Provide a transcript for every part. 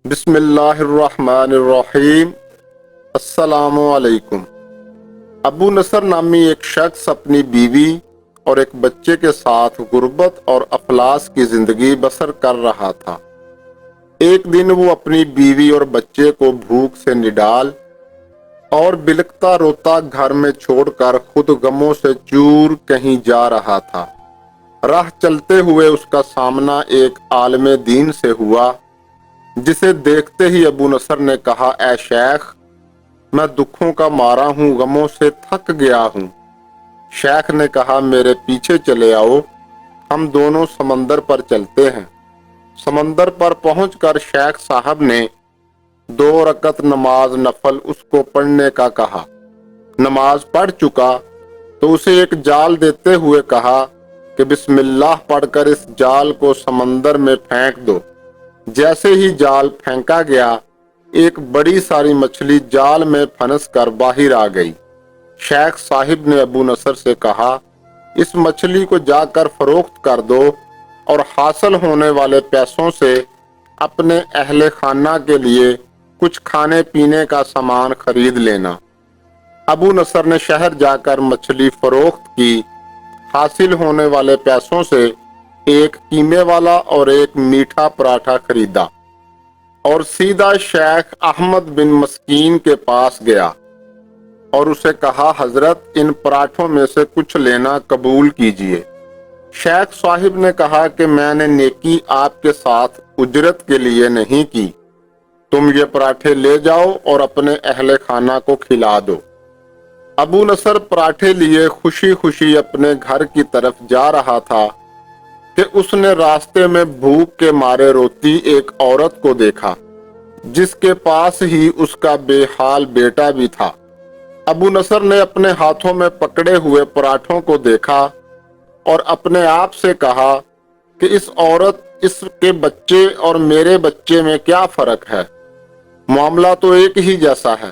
بسم اللہ الرحمن الرحیم۔ السلام علیکم۔ ابو نصر نامی ایک شخص اپنی بیوی اور ایک بچے کے ساتھ غربت اور افلاس کی زندگی بسر کر رہا تھا۔ ایک دن وہ اپنی بیوی اور بچے کو بھوک سے نڈال اور بلکتا روتا گھر میں چھوڑ کر خود غموں سے چور کہیں جا رہا تھا۔ راہ چلتے ہوئے اس کا سامنا ایک عالم دین سے ہوا، جسے دیکھتے ہی ابو نصر نے کہا، اے شیخ، میں دکھوں کا مارا ہوں، غموں سے تھک گیا ہوں۔ شیخ نے کہا، میرے پیچھے چلے آؤ، ہم دونوں سمندر پر چلتے ہیں۔ سمندر پر پہنچ کر شیخ صاحب نے 2 رکعت نماز نفل اس کو پڑھنے کا کہا۔ نماز پڑھ چکا تو اسے ایک جال دیتے ہوئے کہا کہ بسم اللہ پڑھ کر اس جال کو سمندر میں پھینک دو۔ جیسے ہی جال پھینکا گیا، ایک بڑی ساری مچھلی جال میں پھنس کر باہر آ گئی۔ شیخ صاحب نے ابو نصر سے کہا، اس مچھلی کو جا کر فروخت کر دو اور حاصل ہونے والے پیسوں سے اپنے اہل خانہ کے لیے کچھ کھانے پینے کا سامان خرید لینا۔ ابو نصر نے شہر جا کر مچھلی فروخت کی، حاصل ہونے والے پیسوں سے ایک قیمے والا اور ایک میٹھا پراٹھا خریدا اور سیدھا شیخ احمد بن مسکین کے پاس گیا اور اسے کہا، حضرت، ان پراٹھوں میں سے کچھ لینا قبول کیجئے۔ شیخ صاحب نے کہا کہ میں نے نیکی آپ کے ساتھ اجرت کے لیے نہیں کی، تم یہ پراٹھے لے جاؤ اور اپنے اہل خانہ کو کھلا دو۔ ابو نصر پراٹھے لیے خوشی خوشی اپنے گھر کی طرف جا رہا تھا کہ اس نے راستے میں بھوک کے مارے روتی ایک عورت کو دیکھا، جس کے پاس ہی اس کا بے حال بیٹا بھی تھا۔ ابو نصر نے اپنے ہاتھوں میں پکڑے ہوئے پراٹھوں کو دیکھا اور اپنے آپ سے کہا کہ اس عورت، اس کے بچے اور میرے بچے میں کیا فرق ہے؟ معاملہ تو ایک ہی جیسا ہے۔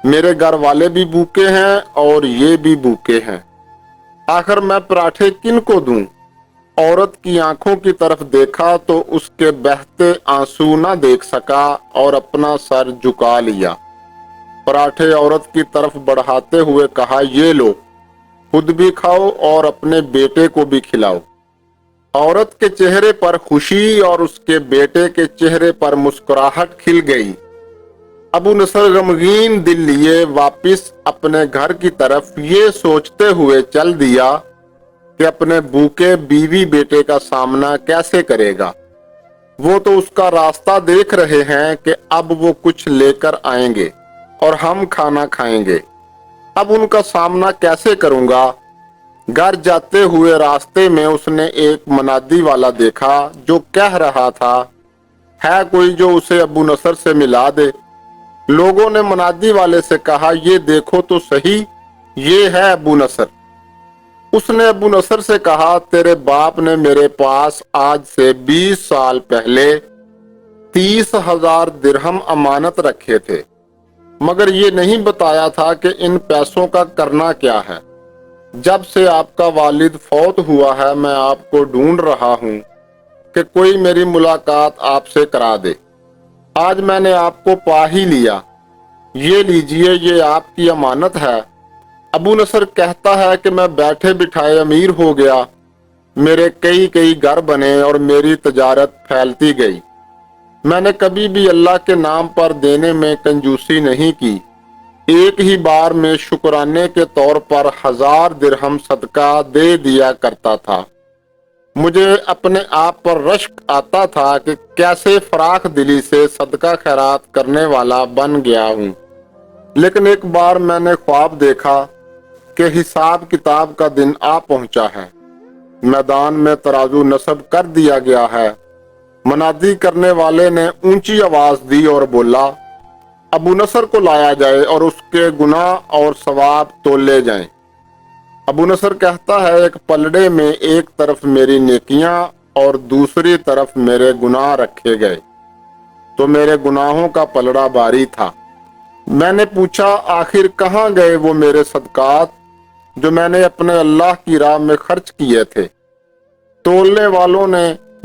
میرے گھر والے بھی بھوکے ہیں اور یہ بھی بھوکے ہیں، آخر میں پراٹھے کن کو دوں؟ عورت کی آنکھوں کی طرف دیکھا تو اس کے بہتے آنسو نہ دیکھ سکا اور اپنا سر جھکا لیا۔ پراٹھے عورت کی طرف بڑھاتے ہوئے کہا، یہ لو، خود بھی کھاؤ اور اپنے بیٹے کو بھی کھلاؤ۔ عورت کے چہرے پر خوشی اور اس کے بیٹے کے چہرے پر مسکراہٹ کھل گئی۔ ابو نصر غمگین دل لیے واپس اپنے گھر کی طرف یہ سوچتے ہوئے چل دیا کہ اپنے بھوکے بیوی بیٹے کا سامنا کیسے کرے گا۔ وہ تو اس کا راستہ دیکھ رہے ہیں کہ اب وہ کچھ لے کر آئیں گے اور ہم کھانا کھائیں گے، اب ان کا سامنا کیسے کروں گا؟ گھر جاتے ہوئے راستے میں اس نے ایک منادی والا دیکھا جو کہہ رہا تھا، ہے کوئی جو اسے ابو نصر سے ملا دے؟ لوگوں نے منادی والے سے کہا، یہ دیکھو تو صحیح، یہ ہے ابو نصر۔ اس نے ابو نصر سے کہا، تیرے باپ نے میرے پاس آج سے 20 سال پہلے 30,000 درہم امانت رکھے تھے، مگر یہ نہیں بتایا تھا کہ ان پیسوں کا کرنا کیا ہے۔ جب سے آپ کا والد فوت ہوا ہے، میں آپ کو ڈھونڈ رہا ہوں کہ کوئی میری ملاقات آپ سے کرا دے۔ آج میں نے آپ کو پا ہی لیا، یہ لیجئے، یہ آپ کی امانت ہے۔ ابو نصر کہتا ہے کہ میں بیٹھے بٹھائے امیر ہو گیا، میرے کئی گھر بنے اور میری تجارت پھیلتی گئی۔ میں نے کبھی بھی اللہ کے نام پر دینے میں کنجوسی نہیں کی، ایک ہی بار میں شکرانے کے طور پر 1000 درہم صدقہ دے دیا کرتا تھا۔ مجھے اپنے آپ پر رشک آتا تھا کہ کیسے فراخ دلی سے صدقہ خیرات کرنے والا بن گیا ہوں، لیکن ایک بار میں نے خواب دیکھا کہ حساب کتاب کا دن آ پہنچا ہے، میدان میں ترازو نصب کر دیا گیا ہے۔ منادی کرنے والے نے اونچی آواز دی اور بولا، ابو نصر کو لایا جائے اور اس کے گناہ اور ثواب تولے جائیں۔ ابو نصر کہتا ہے، ایک پلڑے میں ایک طرف میری نیکیاں اور دوسری طرف میرے گناہ رکھے گئے، تو میرے گناہوں کا پلڑا بھاری تھا۔ میں نے پوچھا، آخر کہاں گئے وہ میرے صدقات جو میں نے اپنے اللہ کی راہ میں خرچ کیے تھے؟ تولنے والوں نے